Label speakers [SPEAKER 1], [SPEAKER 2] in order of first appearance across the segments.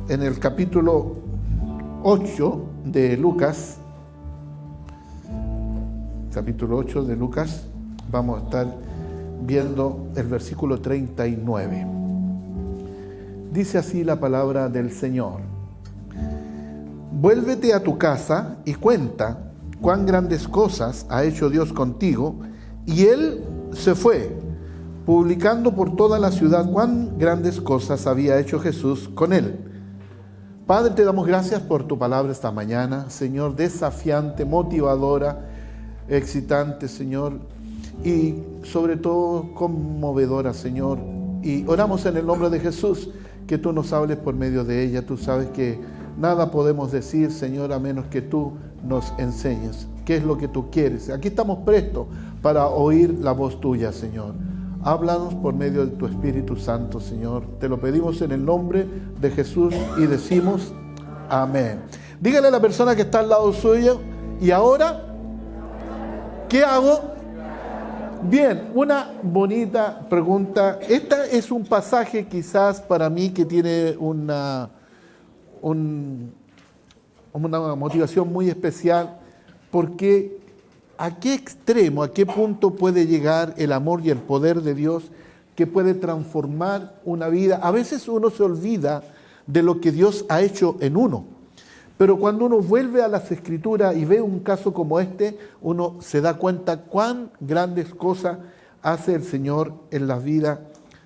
[SPEAKER 1] en el capítulo 8 de Lucas. Capítulo 8 de Lucas, vamos a estar viendo el versículo 39. Dice así la palabra del Señor: vuélvete a tu casa y cuenta cuán grandes cosas ha hecho Dios contigo. Y él se fue, publicando por toda la ciudad cuán grandes cosas había hecho Jesús con él. Padre, te damos gracias por tu palabra esta mañana, Señor, desafiante, motivadora, excitante, Señor, y sobre todo conmovedora, Señor. Y oramos en el nombre de Jesús, que tú nos hables por medio de ella. Tú sabes que nada podemos decir, Señor, a menos que tú nos enseñes qué es lo que tú quieres. Aquí estamos prestos para oír la voz tuya, Señor. Háblanos por medio de tu Espíritu Santo, Señor. Te lo pedimos en el nombre de Jesús y decimos amén. Dígale a la persona que está al lado suyo: ¿y ahora qué hago? Bien, una bonita pregunta. Este es un pasaje quizás para mí que tiene una motivación muy especial, porque ¿a qué extremo, a qué punto puede llegar el amor y el poder de Dios que puede transformar una vida? A veces uno se olvida de lo que Dios ha hecho en uno, pero cuando uno vuelve a las Escrituras y ve un caso como este, uno se da cuenta cuán grandes cosas hace el Señor en la vida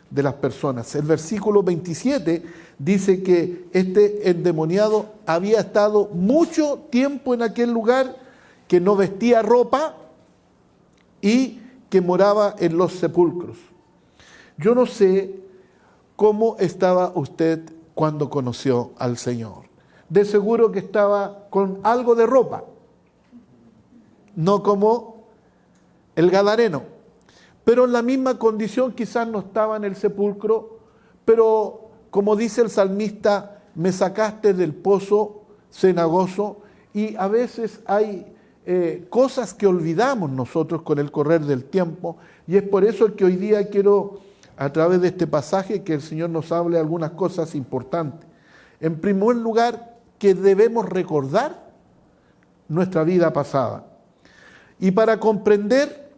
[SPEAKER 1] de las personas. El versículo 27 dice que este endemoniado había estado mucho tiempo en aquel lugar, que no vestía ropa y que moraba en los sepulcros. Yo no sé cómo estaba usted cuando conoció al Señor. De seguro que estaba con algo de ropa, no como el gadareno, pero en la misma condición. Quizás no estaba en el sepulcro, pero como dice el salmista: me sacaste del pozo cenagoso. Y a veces hay cosas que olvidamos nosotros con el correr del tiempo, y es por eso que hoy día quiero, a través de este pasaje, que el Señor nos hable algunas cosas importantes. En primer lugar, que debemos recordar nuestra vida pasada. Y para comprender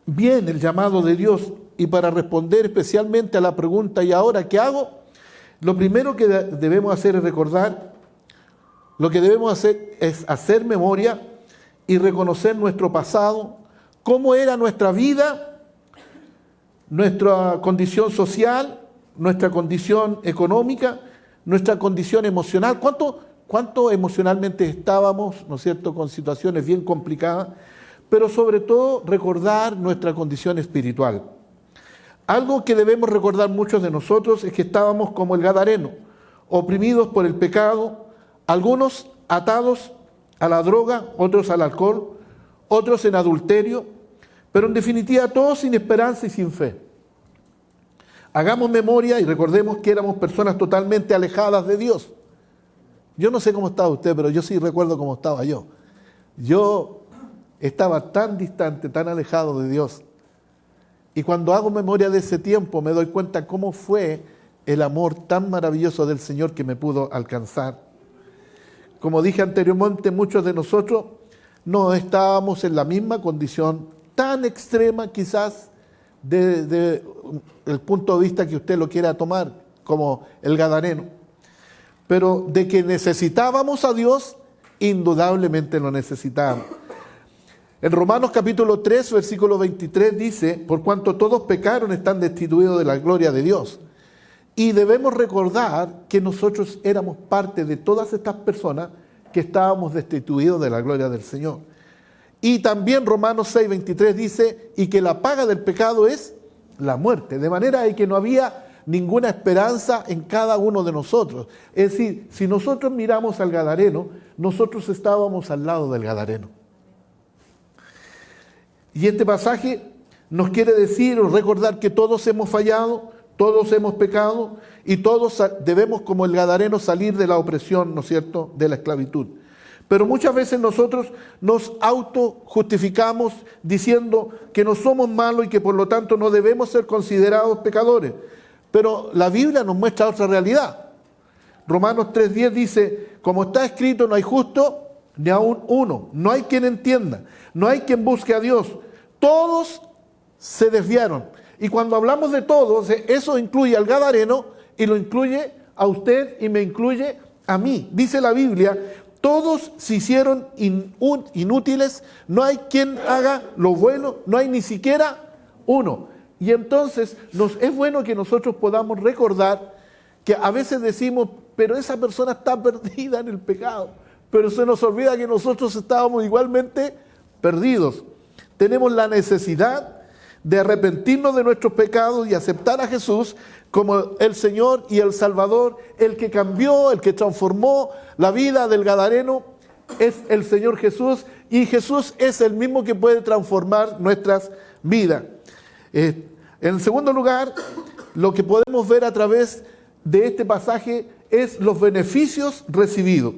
[SPEAKER 1] bien el llamado de Dios y para responder especialmente a la pregunta ¿y ahora qué hago?, lo primero que debemos hacer es recordar. Lo que debemos hacer es hacer memoria y reconocer nuestro pasado, cómo era nuestra vida, nuestra condición social, nuestra condición económica, nuestra condición emocional. ¿Cuánto emocionalmente estábamos, ¿no es cierto?, con situaciones bien complicadas, pero sobre todo recordar nuestra condición espiritual. Algo que debemos recordar muchos de nosotros es que estábamos como el gadareno, oprimidos por el pecado, algunos atados a la droga, otros al alcohol, otros en adulterio, pero en definitiva todos sin esperanza y sin fe. Hagamos memoria y recordemos que éramos personas totalmente alejadas de Dios. Yo no sé cómo estaba usted, pero yo sí recuerdo cómo estaba yo. Yo estaba tan distante, tan alejado de Dios. Y cuando hago memoria de ese tiempo me doy cuenta cómo fue el amor tan maravilloso del Señor que me pudo alcanzar. Como dije anteriormente, muchos de nosotros no estábamos en la misma condición tan extrema, quizás desde el punto de vista que usted lo quiera tomar, como el gadareno. Pero de que necesitábamos a Dios, indudablemente lo necesitábamos. En Romanos capítulo 3, versículo 23 dice: por cuanto todos pecaron, están destituidos de la gloria de Dios. Y debemos recordar que nosotros éramos parte de todas estas personas que estábamos destituidos de la gloria del Señor. Y también Romanos 6, 23 dice: y que la paga del pecado es la muerte. De manera de que no había ninguna esperanza en cada uno de nosotros. Es decir, si nosotros miramos al gadareno, nosotros estábamos al lado del gadareno. Y este pasaje nos quiere decir o recordar que todos hemos fallado, todos hemos pecado y todos debemos, como el gadareno, salir de la opresión, ¿no es cierto?, de la esclavitud. Pero muchas veces nosotros nos autojustificamos diciendo que no somos malos y que por lo tanto no debemos ser considerados pecadores. Pero la Biblia nos muestra otra realidad. Romanos 3:10 dice, como está escrito, no hay justo ni aun uno, no hay quien entienda, no hay quien busque a Dios. Todos se desviaron. Y cuando hablamos de todos, eso incluye al gadareno y lo incluye a usted y me incluye a mí. Dice la Biblia, todos se hicieron inútiles, no hay quien haga lo bueno, no hay ni siquiera uno. Y entonces es bueno que nosotros podamos recordar que a veces decimos, pero esa persona está perdida en el pecado, pero se nos olvida que nosotros estábamos igualmente perdidos. Tenemos la necesidad de arrepentirnos de nuestros pecados y aceptar a Jesús como el Señor y el Salvador, el que cambió, el que transformó la vida del gadareno, es el Señor Jesús, y Jesús es el mismo que puede transformar nuestras vidas. En segundo lugar, lo que podemos ver a través de este pasaje es los beneficios recibidos.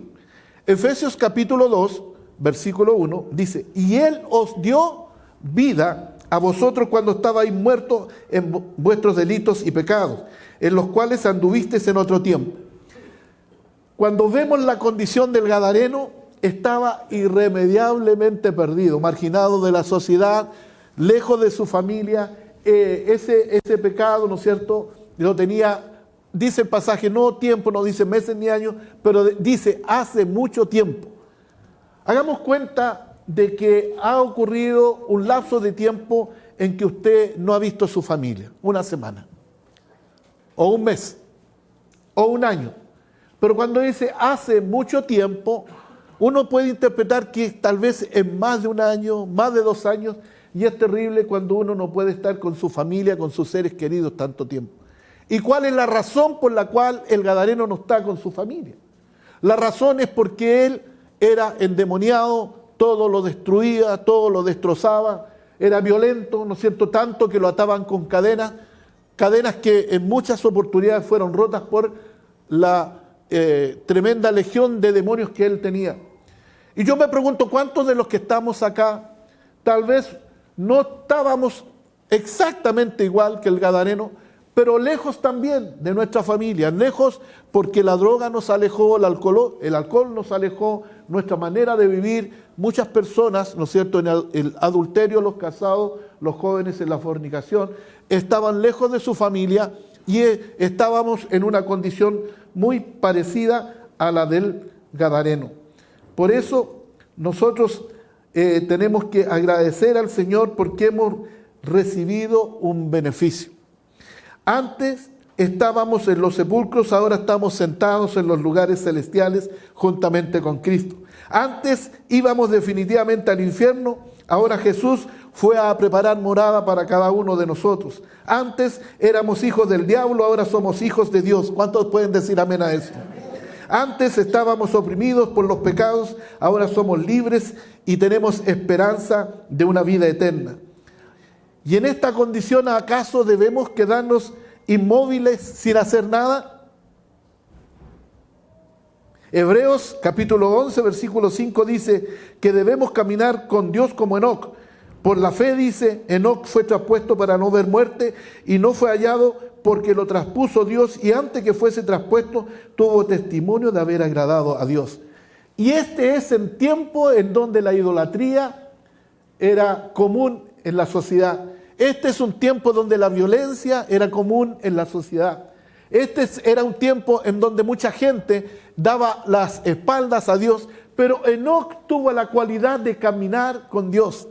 [SPEAKER 1] Efesios capítulo 2, versículo 1, dice, y Él os dio vida a vosotros cuando estabais muertos en vuestros delitos y pecados, en los cuales anduvisteis en otro tiempo. Cuando vemos la condición del gadareno, estaba irremediablemente perdido, marginado de la sociedad, lejos de su familia. Ese pecado, ¿no es cierto?, lo tenía, dice el pasaje, no tiempo, no dice meses ni años, pero dice hace mucho tiempo. Hagamos cuenta de que ha ocurrido un lapso de tiempo en que usted no ha visto a su familia, una semana, o un mes, o un año. Pero cuando dice hace mucho tiempo, uno puede interpretar que tal vez en más de un año, más de 2 años, y es terrible cuando uno no puede estar con su familia, con sus seres queridos tanto tiempo. ¿Y cuál es la razón por la cual el gadareno no está con su familia? La razón es porque él era endemoniado, todo lo destruía, todo lo destrozaba, era violento, ¿no es cierto?, tanto que lo ataban con cadenas que en muchas oportunidades fueron rotas por la tremenda legión de demonios que él tenía. Y yo me pregunto, ¿cuántos de los que estamos acá tal vez no estábamos exactamente igual que el gadareno, pero lejos también de nuestra familia, lejos porque la droga nos alejó, el alcohol nos alejó, nuestra manera de vivir, muchas personas, ¿no es cierto?, en el adulterio, los casados, los jóvenes en la fornicación, estaban lejos de su familia y estábamos en una condición muy parecida a la del gadareno. Por eso nosotros tenemos que agradecer al Señor porque hemos recibido un beneficio. Antes estábamos en los sepulcros, ahora estamos sentados en los lugares celestiales juntamente con Cristo. Antes íbamos definitivamente al infierno, ahora Jesús fue a preparar morada para cada uno de nosotros. Antes éramos hijos del diablo, ahora somos hijos de Dios. ¿Cuántos pueden decir amén a eso? Antes estábamos oprimidos por los pecados, ahora somos libres y tenemos esperanza de una vida eterna. Y en esta condición, ¿acaso debemos quedarnos inmóviles sin hacer nada? Hebreos capítulo 11, versículo 5 dice que debemos caminar con Dios como Enoc. Por la fe dice, Enoc fue traspuesto para no ver muerte y no fue hallado porque lo traspuso Dios y antes que fuese traspuesto tuvo testimonio de haber agradado a Dios. Y este es el tiempo en donde la idolatría era común en la sociedad. Este es un tiempo donde la violencia era común en la sociedad. Era un tiempo en donde mucha gente daba las espaldas a Dios, pero Enoc tuvo la cualidad de caminar con Dios.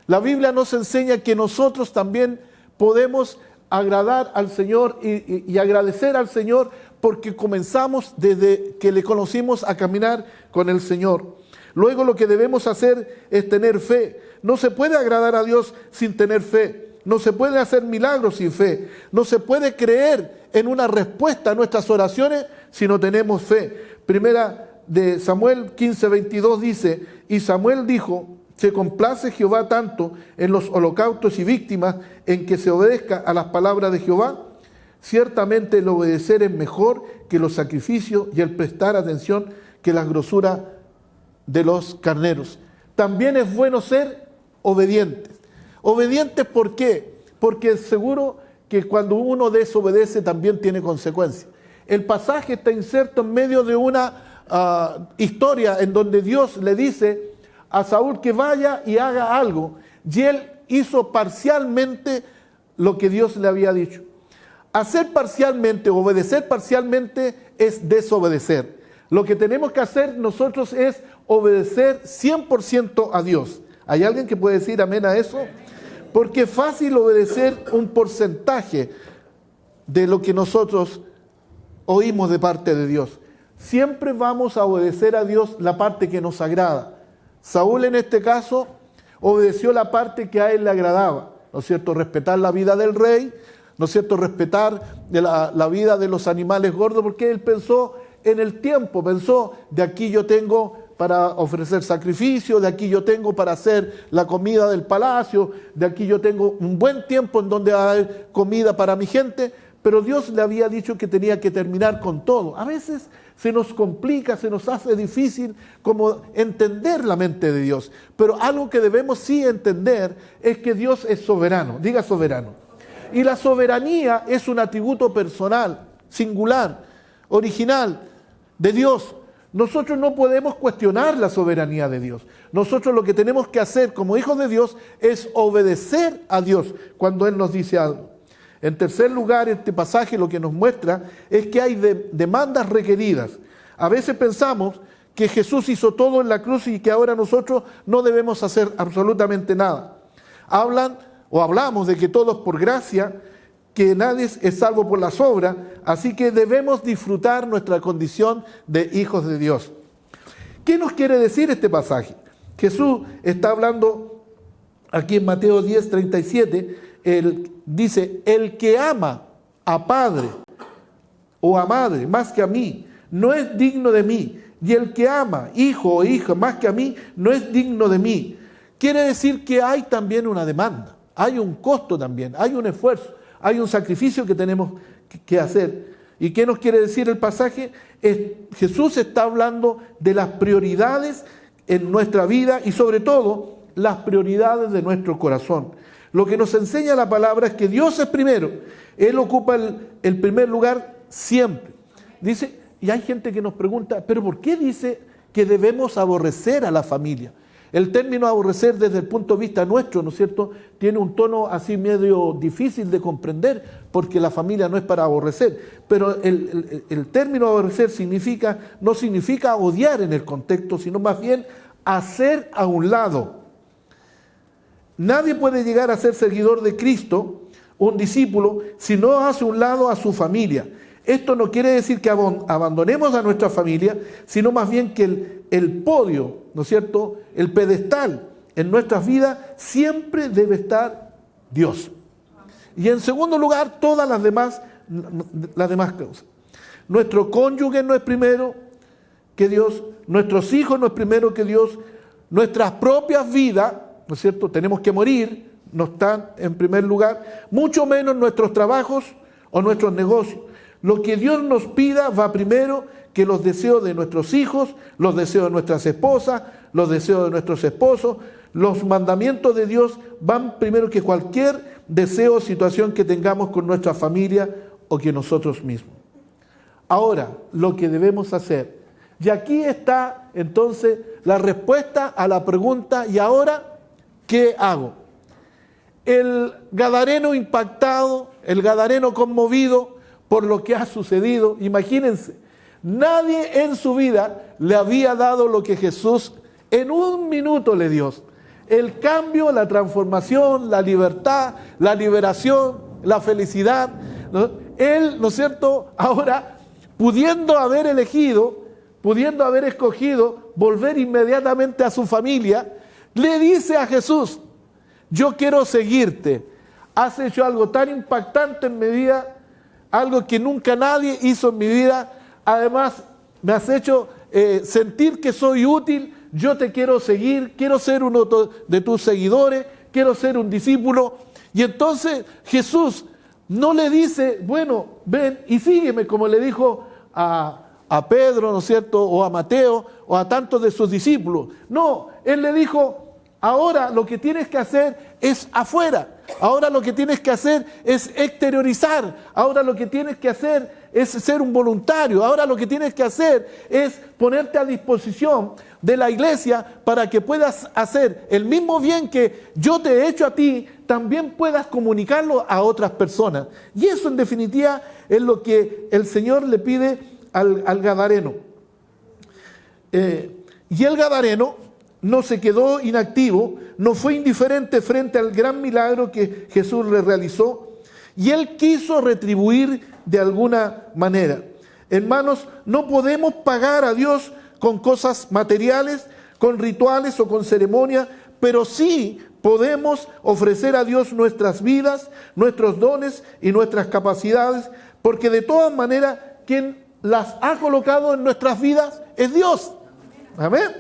[SPEAKER 1] La Biblia nos enseña que nosotros también podemos agradar al Señor y agradecer al Señor porque comenzamos desde que le conocimos a caminar con el Señor. Luego lo que debemos hacer es tener fe. No se puede agradar a Dios sin tener fe. No se puede hacer milagros sin fe. No se puede creer en una respuesta a nuestras oraciones si no tenemos fe. Primera de Samuel 15:22 dice, y Samuel dijo, se complace Jehová tanto en los holocaustos y víctimas en que se obedezca a las palabras de Jehová. Ciertamente el obedecer es mejor que los sacrificios y el prestar atención que la grosura de los carneros. También es bueno ser obedientes. ¿Obedientes por qué? Porque seguro que cuando uno desobedece también tiene consecuencias. El pasaje está inserto en medio de una historia en donde Dios le dice a Saúl que vaya y haga algo, y él hizo parcialmente lo que Dios le había dicho. Hacer parcialmente, obedecer parcialmente es desobedecer. Lo que tenemos que hacer nosotros es obedecer 100% a Dios. ¿Hay alguien que puede decir amén a eso? Porque es fácil obedecer un porcentaje de lo que nosotros oímos de parte de Dios. Siempre vamos a obedecer a Dios la parte que nos agrada. Saúl en este caso obedeció la parte que a él le agradaba, ¿no es cierto? Respetar la vida del rey, ¿no es cierto? Respetar la vida de los animales gordos, porque él pensó en el tiempo, pensó, de aquí yo tengo para ofrecer sacrificio, de aquí yo tengo para hacer la comida del palacio, de aquí yo tengo un buen tiempo en donde va a haber comida para mi gente, pero Dios le había dicho que tenía que terminar con todo. A veces se nos complica, se nos hace difícil como entender la mente de Dios, pero algo que debemos sí entender es que Dios es soberano, diga soberano. Y la soberanía es un atributo personal, singular, original de Dios. Nosotros no podemos cuestionar la soberanía de Dios. Nosotros lo que tenemos que hacer como hijos de Dios es obedecer a Dios cuando Él nos dice algo. En tercer lugar, este pasaje lo que nos muestra es que hay demandas requeridas. A veces pensamos que Jesús hizo todo en la cruz y que ahora nosotros no debemos hacer absolutamente nada. Hablamos de que todo es por gracia, que nadie es salvo por las obras, así que debemos disfrutar nuestra condición de hijos de Dios. ¿Qué nos quiere decir este pasaje? Jesús está hablando aquí en Mateo 10, 37, dice, el que ama a padre o a madre más que a mí, no es digno de mí, y el que ama hijo o hija más que a mí, no es digno de mí. Quiere decir que hay también una demanda, hay un costo también, hay un esfuerzo, hay un sacrificio que tenemos que hacer. ¿Y qué nos quiere decir el pasaje? Jesús está hablando de las prioridades en nuestra vida y sobre todo las prioridades de nuestro corazón. Lo que nos enseña la palabra es que Dios es primero. Él ocupa el primer lugar siempre. Dice, y hay gente que nos pregunta, ¿pero por qué dice que debemos aborrecer a la familia? El término aborrecer desde el punto de vista nuestro, ¿no es cierto?, tiene un tono así medio difícil de comprender, porque la familia no es para aborrecer. Pero el término aborrecer no significa odiar en el contexto, sino más bien hacer a un lado. Nadie puede llegar a ser seguidor de Cristo, un discípulo, si no hace un lado a su familia. Esto no quiere decir que abandonemos a nuestra familia, sino más bien que el podio, ¿no es cierto?, el pedestal en nuestras vidas siempre debe estar Dios. Y en segundo lugar, todas las demás causas. Nuestro cónyuge no es primero que Dios, nuestros hijos no es primero que Dios, nuestras propias vidas, ¿no es cierto?, tenemos que morir, no están en primer lugar, mucho menos nuestros trabajos o nuestros negocios. Lo que Dios nos pida va primero que los deseos de nuestros hijos, los deseos de nuestras esposas, los deseos de nuestros esposos. Los mandamientos de Dios van primero que cualquier deseo o situación que tengamos con nuestra familia o que nosotros mismos. Ahora, lo que debemos hacer, y aquí está entonces la respuesta a la pregunta, ¿y ahora qué hago? El gadareno impactado, el gadareno conmovido por lo que ha sucedido, imagínense, nadie en su vida le había dado lo que Jesús en un minuto le dio. El cambio, la transformación, la libertad, la liberación, la felicidad, ¿no? Él, ¿no es cierto?, ahora, pudiendo haber escogido volver inmediatamente a su familia, le dice a Jesús, yo quiero seguirte, has hecho algo tan impactante en mi vida, algo que nunca nadie hizo en mi vida, además me has hecho sentir que soy útil, yo te quiero seguir, quiero ser uno de tus seguidores, quiero ser un discípulo. Y entonces Jesús no le dice, bueno, ven y sígueme, como le dijo a Pedro, ¿no es cierto?, o a Mateo, o a tantos de sus discípulos. No, Él le dijo, ahora lo que tienes que hacer es afuera. Ahora lo que tienes que hacer es exteriorizar. Ahora lo que tienes que hacer es ser un voluntario. Ahora lo que tienes que hacer es ponerte a disposición de la iglesia para que puedas hacer el mismo bien que yo te he hecho a ti, también puedas comunicarlo a otras personas. Y eso en definitiva es lo que el Señor le pide al gadareno. Y el gadareno no se quedó inactivo, no fue indiferente frente al gran milagro que Jesús le realizó, y él quiso retribuir de alguna manera. Hermanos, no podemos pagar a Dios con cosas materiales, con rituales o con ceremonias, pero sí podemos ofrecer a Dios nuestras vidas, nuestros dones y nuestras capacidades, porque de todas maneras quien las ha colocado en nuestras vidas es Dios. Amén.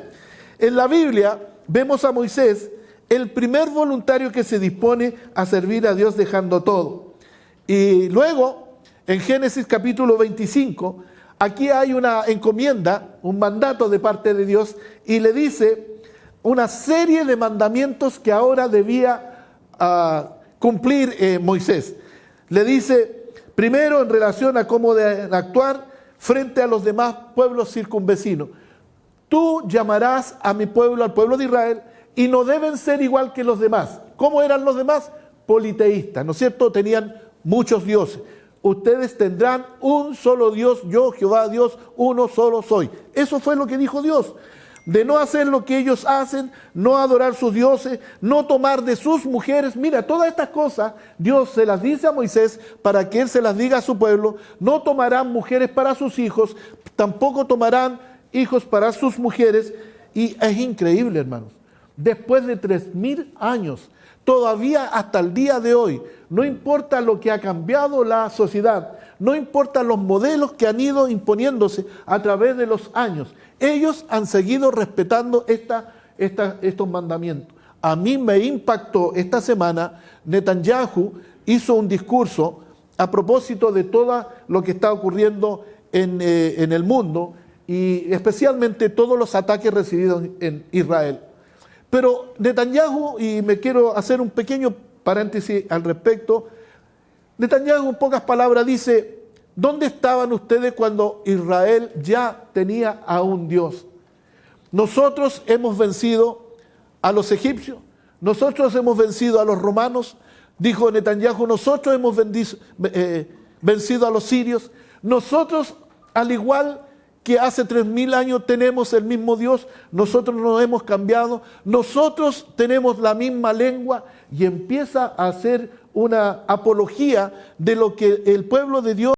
[SPEAKER 1] En la Biblia vemos a Moisés, el primer voluntario que se dispone a servir a Dios dejando todo. Y luego, en Génesis capítulo 25, aquí hay una encomienda, un mandato de parte de Dios, y le dice una serie de mandamientos que ahora debía cumplir Moisés. Le dice, primero en relación a cómo deben actuar frente a los demás pueblos circunvecinos. Tú llamarás a mi pueblo, al pueblo de Israel, y no deben ser igual que los demás. ¿Cómo eran los demás? Politeístas, ¿no es cierto? Tenían muchos dioses. Ustedes tendrán un solo Dios, yo, Jehová Dios, uno solo soy. Eso fue lo que dijo Dios. De no hacer lo que ellos hacen, no adorar sus dioses, no tomar de sus mujeres. Mira, todas estas cosas Dios se las dice a Moisés para que él se las diga a su pueblo. No tomarán mujeres para sus hijos, tampoco tomarán hijos para sus mujeres. Y es increíble, hermanos. Después de 3000 años, todavía hasta el día de hoy, no importa lo que ha cambiado la sociedad, no importa los modelos que han ido imponiéndose a través de los años, ellos han seguido respetando estos mandamientos. A mí me impactó esta semana, Netanyahu hizo un discurso a propósito de todo lo que está ocurriendo en el mundo y especialmente todos los ataques recibidos en Israel. Pero Netanyahu, y me quiero hacer un pequeño paréntesis al respecto, Netanyahu en pocas palabras dice, ¿dónde estaban ustedes cuando Israel ya tenía a un Dios? Nosotros hemos vencido a los egipcios, nosotros hemos vencido a los romanos, dijo Netanyahu, nosotros hemos vencido a los sirios, nosotros al igual que hace 3000 años tenemos el mismo Dios, nosotros no hemos cambiado, nosotros tenemos la misma lengua, y empieza a hacer una apología de lo que el pueblo de Dios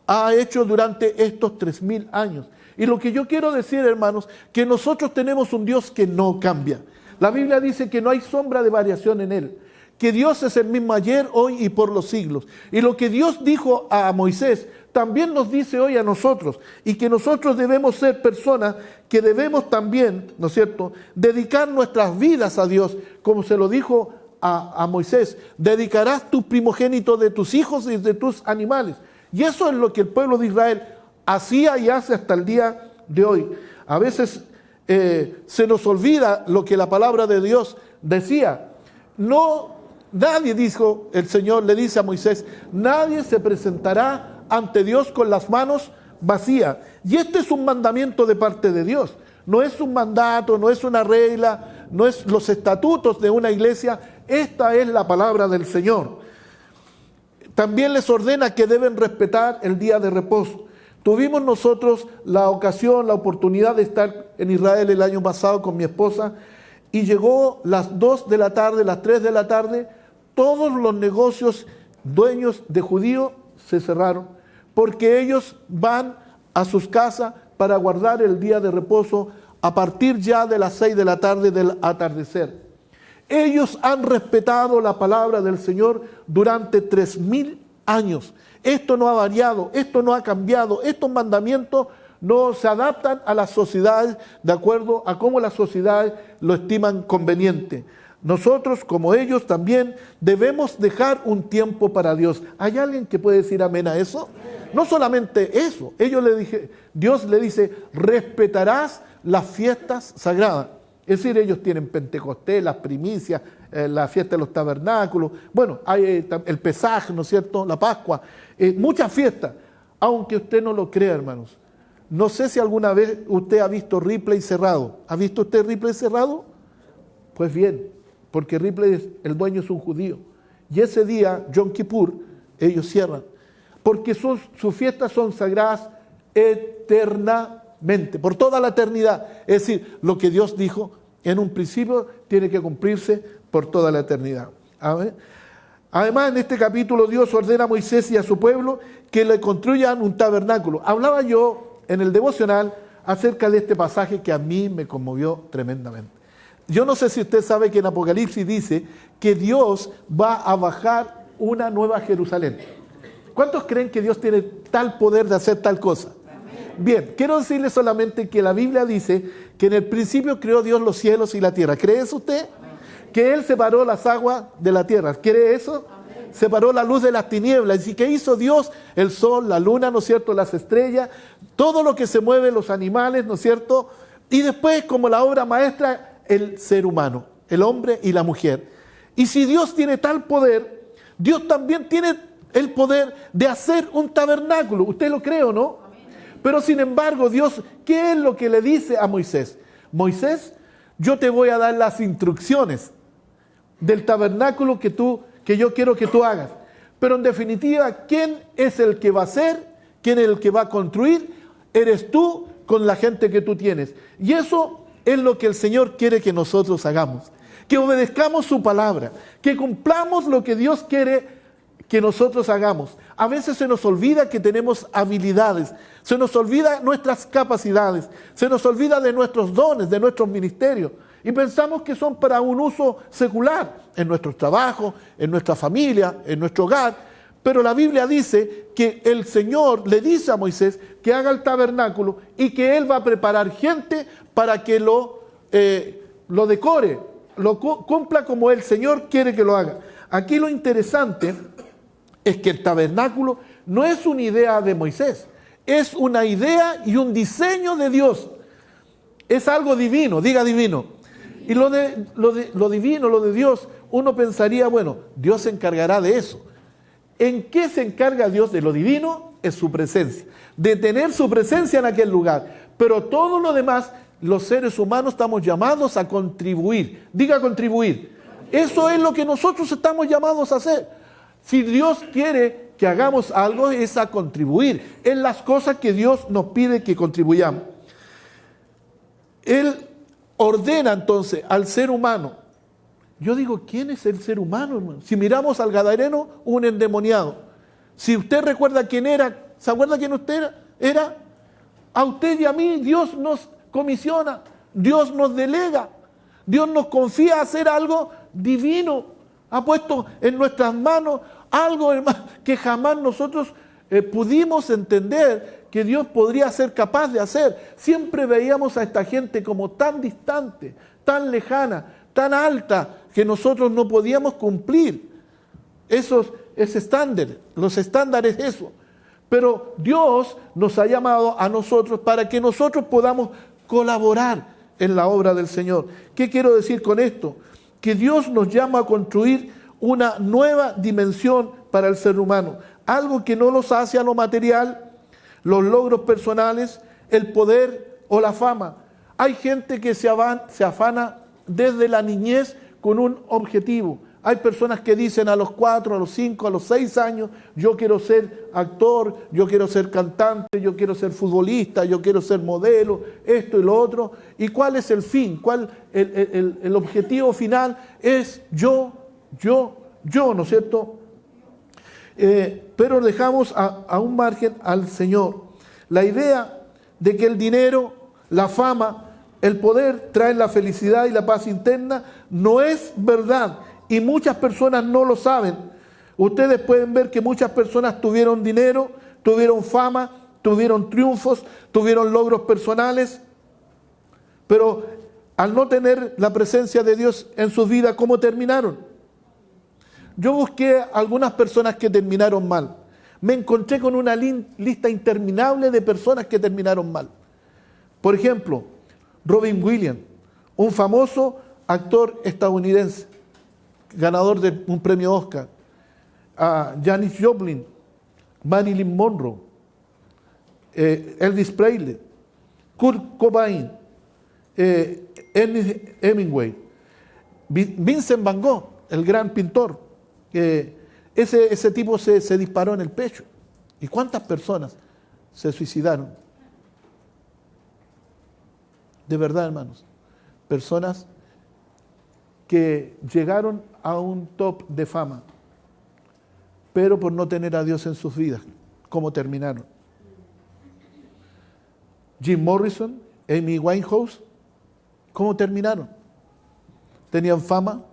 [SPEAKER 1] ha hecho durante estos 3000 años. Y lo que yo quiero decir, hermanos, que nosotros tenemos un Dios que no cambia. La Biblia dice que no hay sombra de variación en él, que Dios es el mismo ayer, hoy y por los siglos. Y lo que Dios dijo a Moisés, también nos dice hoy a nosotros, y que nosotros debemos ser personas que debemos también, ¿no es cierto?, dedicar nuestras vidas a Dios, como se lo dijo a Moisés, dedicarás tu primogénito de tus hijos y de tus animales. Y eso es lo que el pueblo de Israel hacía y hace hasta el día de hoy. A veces se nos olvida lo que la palabra de Dios decía. Nadie, dijo el Señor, le dice a Moisés, nadie se presentará ante Dios con las manos vacías. Y este es un mandamiento de parte de Dios. No es un mandato, no es una regla, no es los estatutos de una iglesia. Esta es la palabra del Señor. También les ordena que deben respetar el día de reposo. Tuvimos nosotros la ocasión, la oportunidad de estar en Israel el año pasado con mi esposa, y llegó las 2 de la tarde, las 3 de la tarde, todos los negocios dueños de judíos se cerraron, porque ellos van a sus casas para guardar el día de reposo a partir ya de las 6 de la tarde del atardecer. Ellos han respetado la palabra del Señor durante 3000 años. Esto no ha variado, esto no ha cambiado, estos mandamientos no se adaptan a las sociedades de acuerdo a cómo las sociedades lo estiman conveniente. Nosotros, como ellos, también debemos dejar un tiempo para Dios. ¿Hay alguien que puede decir amén a eso? No solamente eso, Dios le dice, respetarás las fiestas sagradas. Es decir, ellos tienen Pentecostés, las primicias, la fiesta de los tabernáculos, bueno, hay el Pesaj, ¿no es cierto?, la Pascua, muchas fiestas, aunque usted no lo crea, hermanos. No sé si alguna vez usted ha visto Ripley cerrado. ¿Ha visto usted Ripley cerrado? Pues bien, porque Ripley, el dueño es un judío. Y ese día, Yom Kippur, ellos cierran. Porque sus fiestas son sagradas eternamente, por toda la eternidad. Es decir, lo que Dios dijo en un principio tiene que cumplirse por toda la eternidad. Amén. Además, en este capítulo Dios ordena a Moisés y a su pueblo que le construyan un tabernáculo. Hablaba yo en el devocional acerca de este pasaje que a mí me conmovió tremendamente. Yo no sé si usted sabe que en Apocalipsis dice que Dios va a bajar una nueva Jerusalén. ¿Cuántos creen que Dios tiene tal poder de hacer tal cosa? Bien, quiero decirle solamente que la Biblia dice que en el principio creó Dios los cielos y la tierra. ¿Cree eso usted? Que Él separó las aguas de la tierra. ¿Cree eso? Separó la luz de las tinieblas. ¿Y qué hizo Dios? El sol, la luna, ¿no es cierto?, las estrellas, todo lo que se mueve, los animales, ¿no es cierto? Y después, como la obra maestra, el ser humano, el hombre y la mujer. Y si Dios tiene tal poder, Dios también tiene el poder de hacer un tabernáculo. ¿Usted lo cree o no? Pero sin embargo, Dios, ¿qué es lo que le dice a Moisés? Moisés, yo te voy a dar las instrucciones del tabernáculo que yo quiero que tú hagas. Pero en definitiva, ¿quién es el que va a hacer? ¿Quién es el que va a construir? Eres tú con la gente que tú tienes. Y eso es lo que el Señor quiere que nosotros hagamos. Que obedezcamos su palabra. Que cumplamos lo que Dios quiere que nosotros hagamos. A veces se nos olvida que tenemos habilidades. Se nos olvida nuestras capacidades. Se nos olvida de nuestros dones, de nuestros ministerios. Y pensamos que son para un uso secular, en nuestro trabajo, en nuestra familia, en nuestro hogar. Pero la Biblia dice que el Señor le dice a Moisés que haga el tabernáculo y que Él va a preparar gente para que lo decore, lo cumpla como el Señor quiere que lo haga. Aquí lo interesante es que el tabernáculo no es una idea de Moisés, es una idea y un diseño de Dios. Es algo divino, diga divino. Y lo divino, lo de Dios, uno pensaría, bueno, Dios se encargará de eso. ¿En qué se encarga Dios de lo divino? Es su presencia, de tener su presencia en aquel lugar. Pero todo lo demás, los seres humanos estamos llamados a contribuir. Diga contribuir. Eso es lo que nosotros estamos llamados a hacer. Si Dios quiere que hagamos algo, es a contribuir en las cosas que Dios nos pide que contribuyamos. Él ordena entonces al ser humano. Yo digo, ¿quién es el ser humano, hermano? Si miramos al gadareno, un endemoniado. Si usted recuerda quién era, ¿se acuerda quién usted era? A usted y a mí Dios nos comisiona, Dios nos delega, Dios nos confía hacer algo divino. Ha puesto en nuestras manos algo, hermano, que jamás nosotros pudimos entender que Dios podría ser capaz de hacer. Siempre veíamos a esta gente como tan distante, tan lejana, tan alta, que nosotros no podíamos cumplir ese estándar, los estándares eso. Pero Dios nos ha llamado a nosotros para que nosotros podamos colaborar en la obra del Señor. ¿Qué quiero decir con esto? Que Dios nos llama a construir una nueva dimensión para el ser humano, algo que no los hace a lo material, los logros personales, el poder o la fama. Hay gente que se afana desde la niñez con un objetivo. Hay personas que dicen a los 4, a los 5, a los 6 años, yo quiero ser actor, yo quiero ser cantante, yo quiero ser futbolista, yo quiero ser modelo, esto y lo otro. ¿Y cuál es el fin? ¿Cuál el objetivo final? Es yo, ¿no es cierto? Pero dejamos a un margen al Señor. La idea de que el dinero, la fama, el poder traen la felicidad y la paz interna no es verdad. Y muchas personas no lo saben. Ustedes pueden ver que muchas personas tuvieron dinero, tuvieron fama, tuvieron triunfos, tuvieron logros personales, pero al no tener la presencia de Dios en sus vidas, ¿cómo terminaron? Yo busqué algunas personas que terminaron mal. Me encontré con una lista interminable de personas que terminaron mal. Por ejemplo, Robin Williams, un famoso actor estadounidense. ganador de un premio Oscar, a Janis Joplin, Marilyn Monroe, Elvis Presley, Kurt Cobain, Ernest Hemingway, Vincent Van Gogh, el gran pintor. Ese tipo se disparó en el pecho. ¿Y cuántas personas se suicidaron? De verdad, hermanos. Personas que llegaron a un top de fama, pero por no tener a Dios en sus vidas, ¿cómo terminaron? Jim Morrison, Amy Winehouse, ¿cómo terminaron? Tenían fama,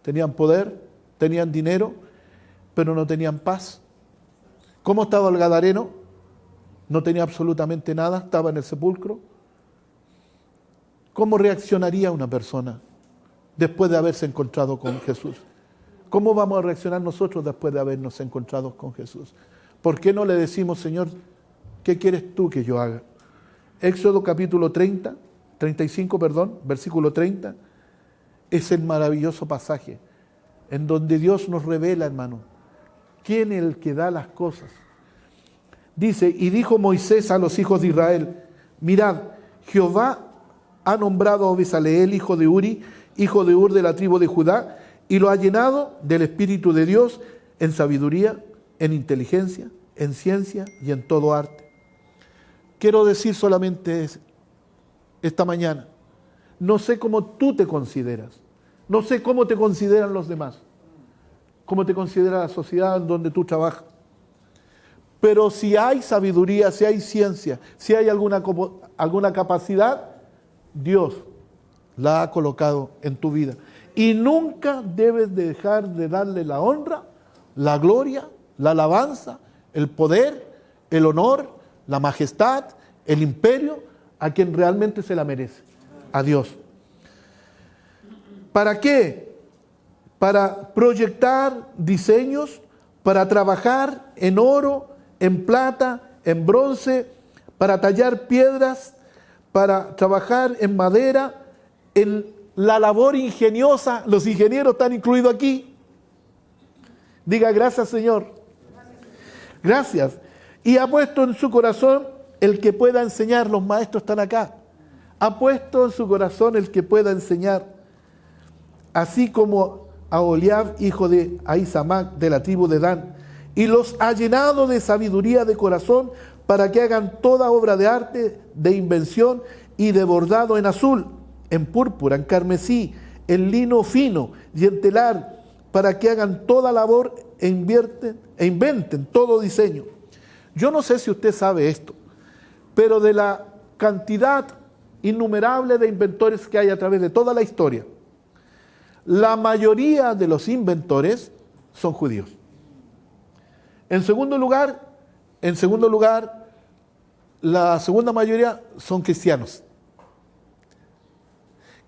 [SPEAKER 1] tenían poder, tenían dinero, pero no tenían paz. ¿Cómo estaba el Gadareno? No tenía absolutamente nada, estaba en el sepulcro. ¿Cómo reaccionaría una persona después de haberse encontrado con Jesús? ¿Cómo vamos a reaccionar nosotros después de habernos encontrado con Jesús? ¿Por qué no le decimos, Señor, qué quieres tú que yo haga? Éxodo capítulo 35, versículo 30, es el maravilloso pasaje en donde Dios nos revela, hermano, quién es el que da las cosas. Dice, y dijo Moisés a los hijos de Israel, mirad, Jehová ha nombrado a Bezaleel, hijo de Uri, hijo de Ur de la tribu de Judá, y lo ha llenado del Espíritu de Dios en sabiduría, en inteligencia, en ciencia y en todo arte. Quiero decir solamente esta mañana, no sé cómo tú te consideras, no sé cómo te consideran los demás, cómo te considera la sociedad en donde tú trabajas, pero si hay sabiduría, si hay ciencia, si hay alguna capacidad, Dios la ha colocado en tu vida. Y nunca debes dejar de darle la honra, la gloria, la alabanza, el poder, el honor, la majestad, el imperio, a quien realmente se la merece, a Dios. ¿Para qué? Para proyectar diseños, para trabajar en oro, en plata, en bronce, para tallar piedras, para trabajar en madera, en la labor ingeniosa. Los ingenieros están incluidos aquí. Diga gracias, Señor. Gracias. Y ha puesto en su corazón el que pueda enseñar. Los maestros están acá. Ha puesto en su corazón el que pueda enseñar. Así como a Oliab, hijo de Ahisamac, de la tribu de Dan. Y los ha llenado de sabiduría de corazón para que hagan toda obra de arte, de invención y de bordado en azul, en púrpura, en carmesí, en lino fino y en telar, para que hagan toda labor e inventen todo diseño. Yo no sé si usted sabe esto, pero de la cantidad innumerable de inventores que hay a través de toda la historia, la mayoría de los inventores son judíos. En segundo lugar, la segunda mayoría son cristianos.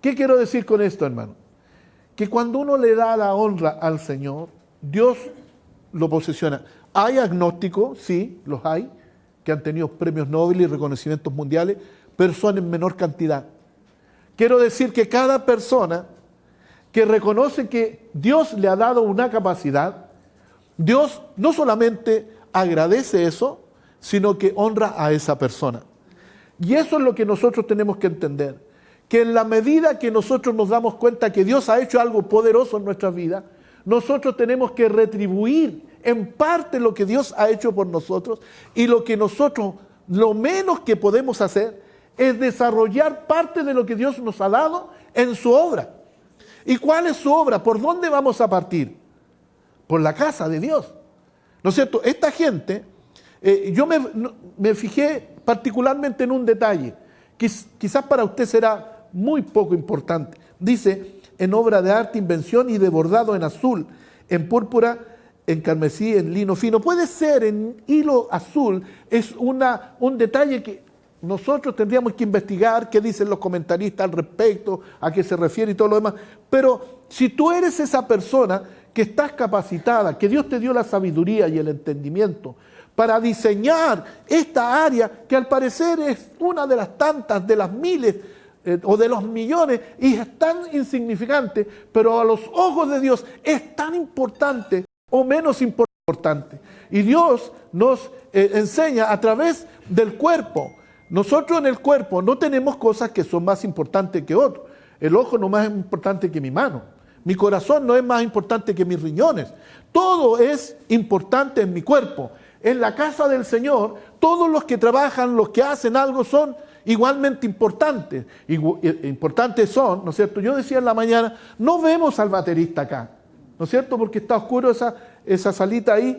[SPEAKER 1] ¿Qué quiero decir con esto, hermano? Que cuando uno le da la honra al Señor, Dios lo posesiona. Hay agnósticos, sí, los hay, que han tenido premios Nobel y reconocimientos mundiales, pero son en menor cantidad. Quiero decir que cada persona que reconoce que Dios le ha dado una capacidad, Dios no solamente agradece eso, sino que honra a esa persona. Y eso es lo que nosotros tenemos que entender, que en la medida que nosotros nos damos cuenta que Dios ha hecho algo poderoso en nuestra vida, nosotros tenemos que retribuir en parte lo que Dios ha hecho por nosotros, y lo menos que podemos hacer es desarrollar parte de lo que Dios nos ha dado en su obra. ¿Y cuál es su obra? ¿Por dónde vamos a partir? Por la casa de Dios. ¿No es cierto? Esta gente, yo me fijé particularmente en un detalle, que quizás para usted será muy poco importante. Dice, en obra de arte, invención y de bordado en azul, en púrpura, en carmesí, en lino fino. Puede ser en hilo azul, es un detalle que nosotros tendríamos que investigar qué dicen los comentaristas al respecto, a qué se refiere y todo lo demás. Pero si tú eres esa persona que estás capacitada, que Dios te dio la sabiduría y el entendimiento para diseñar esta área, que al parecer es una de las tantas, de las miles o de los millones, y es tan insignificante, pero a los ojos de Dios es tan importante o menos importante. Y Dios nos enseña a través del cuerpo. Nosotros en el cuerpo no tenemos cosas que son más importantes que otros. El ojo no es más importante que mi mano. Mi corazón no es más importante que mis riñones. Todo es importante en mi cuerpo. En la casa del Señor, todos los que trabajan, los que hacen algo son igualmente importantes. Importantes son, ¿no es cierto? Yo decía en la mañana, no vemos al baterista acá, ¿no es cierto? Porque está oscuro esa salita ahí.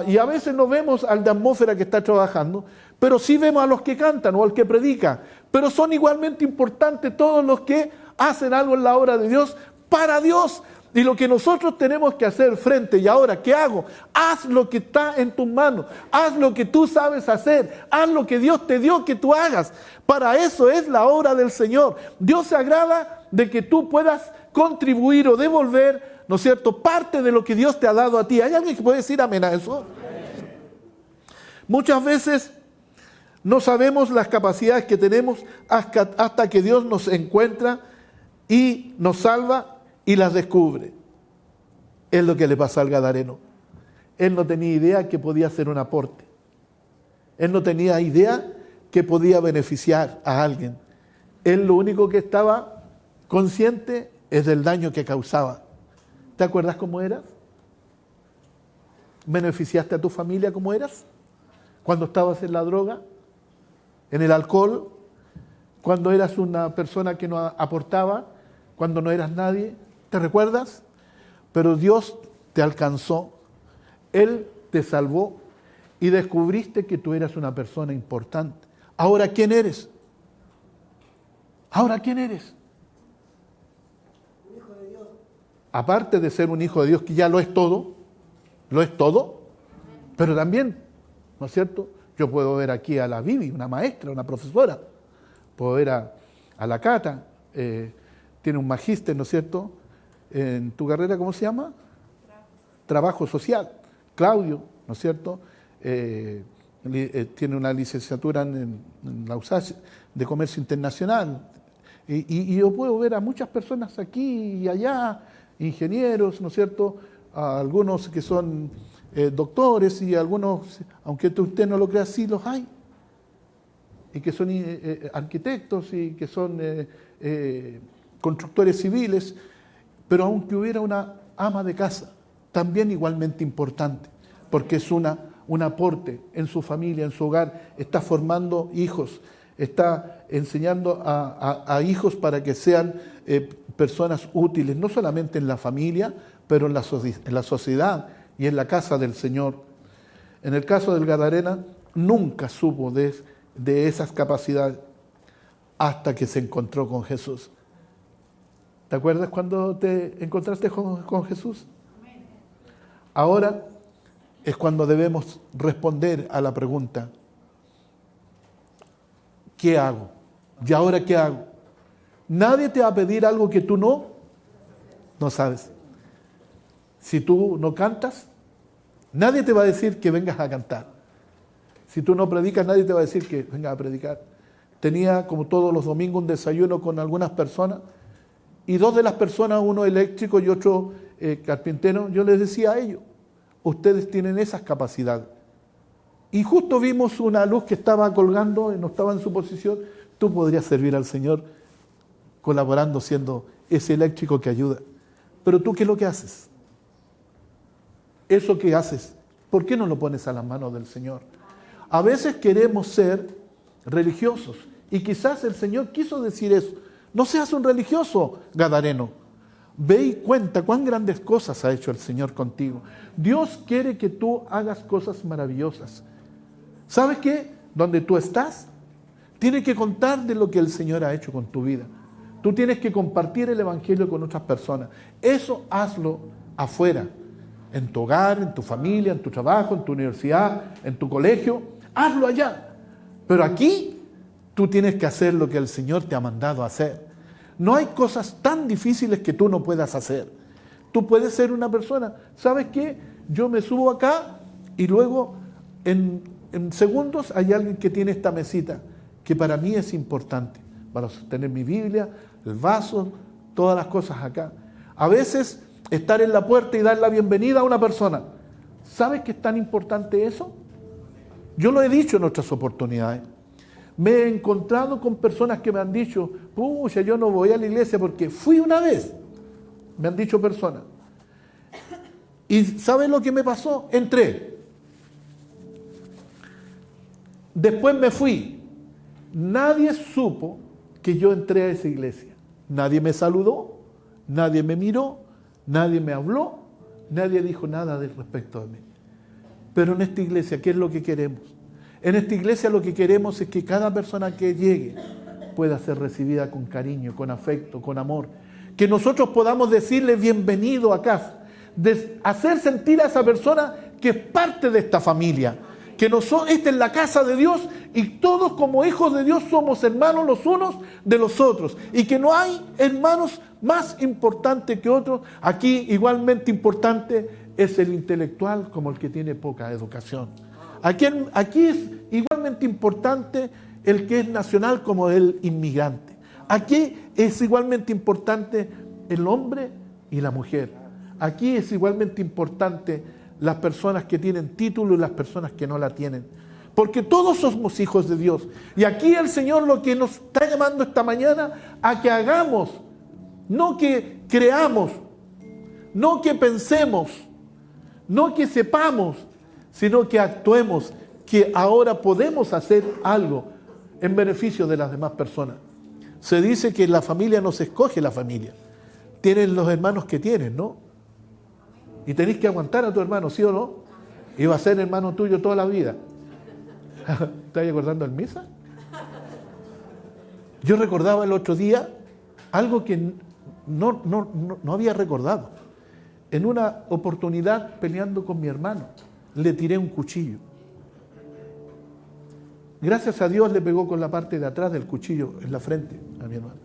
[SPEAKER 1] Y a veces no vemos al de atmósfera que está trabajando, pero sí vemos a los que cantan o al que predica. Pero son igualmente importantes todos los que hacen algo en la obra de Dios para Dios. Y lo que nosotros tenemos que hacer frente, y ahora, ¿qué hago? Haz lo que está en tus manos, haz lo que tú sabes hacer, haz lo que Dios te dio que tú hagas. Para eso es la obra del Señor. Dios se agrada de que tú puedas contribuir o devolver, ¿no es cierto?, parte de lo que Dios te ha dado a ti. ¿Hay alguien que puede decir amén a eso? Muchas veces no sabemos las capacidades que tenemos hasta que Dios nos encuentra y nos salva y las descubre. Es lo que le pasó al gadareno. Él no tenía idea que podía hacer un aporte. Él no tenía idea que podía beneficiar a alguien. Él lo único que estaba consciente es del daño que causaba. ¿Te acuerdas cómo eras? ¿Beneficiaste a tu familia como eras? Cuando estabas en la droga, en el alcohol, cuando eras una persona que no aportaba, cuando no eras nadie. ¿Te recuerdas? Pero Dios te alcanzó, Él te salvó y descubriste que tú eras una persona importante. Ahora, ¿quién eres? Ahora, ¿quién eres? Un hijo de Dios. Aparte de ser un hijo de Dios, que ya lo es todo, pero también, ¿no es cierto? Yo puedo ver aquí a la Vivi, una maestra, una profesora, puedo ver a la Cata, tiene un magíster, ¿no es cierto?, en tu carrera, ¿cómo se llama? Trabajo social. Claudio, ¿no es cierto?, tiene una licenciatura en la USACH de Comercio Internacional. Y yo puedo ver a muchas personas aquí y allá, ingenieros, ¿no es cierto?, a algunos que son doctores y algunos, aunque usted no lo crea, sí los hay. Y que son arquitectos y que son constructores civiles. Pero aunque hubiera una ama de casa, también igualmente importante, porque es un aporte en su familia, en su hogar, está formando hijos, está enseñando a hijos para que sean personas útiles, no solamente en la familia, pero en la sociedad y en la casa del Señor. En el caso del Gadarena, nunca supo de esas capacidades hasta que se encontró con Jesús. ¿Te acuerdas cuando te encontraste con Jesús? Ahora es cuando debemos responder a la pregunta, ¿qué hago? ¿Y ahora qué hago? Nadie te va a pedir algo que tú no sabes. Si tú no cantas, nadie te va a decir que vengas a cantar. Si tú no predicas, nadie te va a decir que vengas a predicar. Tenía, como todos los domingos, un desayuno con algunas personas, y dos de las personas, uno eléctrico y otro carpintero, yo les decía a ellos, ustedes tienen esas capacidades. Y justo vimos una luz que estaba colgando, no estaba en su posición. Tú podrías servir al Señor colaborando, siendo ese eléctrico que ayuda. Pero tú, ¿qué es lo que haces? Eso que haces, ¿por qué no lo pones a las manos del Señor? A veces queremos ser religiosos y quizás el Señor quiso decir eso. No seas un religioso, gadareno. Ve y cuenta cuán grandes cosas ha hecho el Señor contigo. Dios quiere que tú hagas cosas maravillosas. ¿Sabes qué? Donde tú estás, tienes que contar de lo que el Señor ha hecho con tu vida. Tú tienes que compartir el Evangelio con otras personas. Eso hazlo afuera, en tu hogar, en tu familia, en tu trabajo, en tu universidad, en tu colegio. Hazlo allá. Pero aquí tú tienes que hacer lo que el Señor te ha mandado a hacer. No hay cosas tan difíciles que tú no puedas hacer. Tú puedes ser una persona, ¿sabes qué? Yo me subo acá y luego en segundos hay alguien que tiene esta mesita que para mí es importante. para sostener mi Biblia, el vaso, todas las cosas acá. A veces estar en la puerta y dar la bienvenida a una persona. ¿Sabes qué es tan importante eso? Yo lo he dicho en otras oportunidades. Me he encontrado con personas que me han dicho, pucha, yo no voy a la iglesia porque fui una vez. Me han dicho personas. ¿Y sabes lo que me pasó? Entré. Después me fui. Nadie supo que yo entré a esa iglesia. Nadie me saludó, nadie me miró, nadie me habló, nadie dijo nada respecto a mí. Pero en esta iglesia, ¿qué es lo que queremos? En esta iglesia lo que queremos es que cada persona que llegue pueda ser recibida con cariño, con afecto, con amor. Que nosotros podamos decirle bienvenido a casa. Hacer sentir a esa persona que es parte de esta familia. Que esta es la casa de Dios y todos como hijos de Dios somos hermanos los unos de los otros. Y que no hay hermanos más importantes que otros. Aquí igualmente importante es el intelectual como el que tiene poca educación. Aquí es igualmente importante el que es nacional como el inmigrante. Aquí es igualmente importante el hombre y la mujer. Aquí es igualmente importante las personas que tienen título y las personas que no la tienen. Porque todos somos hijos de Dios. Y aquí el Señor lo que nos está llamando esta mañana a que hagamos, no que creamos, no que pensemos, no que sepamos, sino que actuemos, que ahora podemos hacer algo en beneficio de las demás personas. Se dice que la familia no se escoge la familia. Tienen los hermanos que tienen, ¿no? Y tenés que aguantar a tu hermano, ¿sí o no? Y va a ser hermano tuyo toda la vida. ¿Estás acordando del misa? Yo recordaba el otro día algo que no había recordado. En una oportunidad peleando con mi hermano, le tiré un cuchillo. Gracias a Dios le pegó con la parte de atrás del cuchillo en la frente a mi hermano.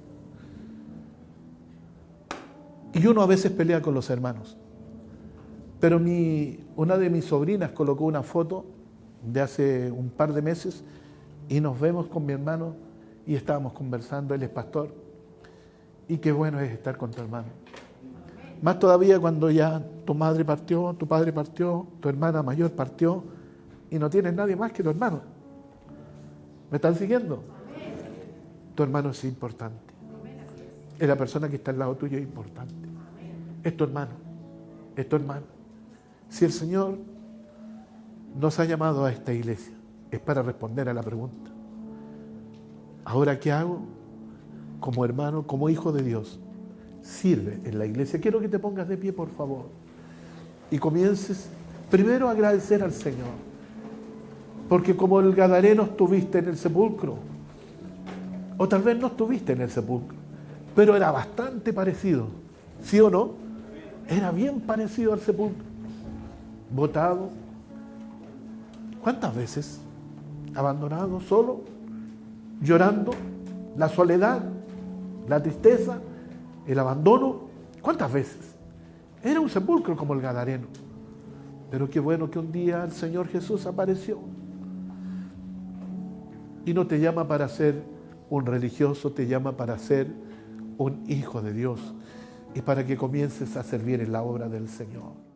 [SPEAKER 1] Y uno a veces pelea con los hermanos. Pero una de mis sobrinas colocó una foto de hace un par de meses y nos vemos con mi hermano y estábamos conversando, él es pastor. Y qué bueno es estar con tu hermano. Más todavía cuando ya tu madre partió, tu padre partió, tu hermana mayor partió y no tienes nadie más que tu hermano. ¿Me están siguiendo? Tu hermano es importante. Es la persona que está al lado tuyo es importante. Es tu hermano. Es tu hermano. Si el Señor nos ha llamado a esta iglesia, es para responder a la pregunta. ¿Ahora qué hago? Como hermano, como hijo de Dios, sirve en la iglesia. Quiero que te pongas de pie, por favor, y comiences primero a agradecer al Señor. Porque como el gadareno estuviste en el sepulcro, o tal vez no estuviste en el sepulcro, pero era bastante parecido, ¿sí o no? Era bien parecido al sepulcro. Botado. ¿Cuántas veces? Abandonado, solo, llorando, la soledad, la tristeza, el abandono. ¿Cuántas veces? Era un sepulcro como el gadareno. Pero qué bueno que un día el Señor Jesús apareció. Y no te llama para ser un religioso, te llama para ser un hijo de Dios. Y para que comiences a servir en la obra del Señor.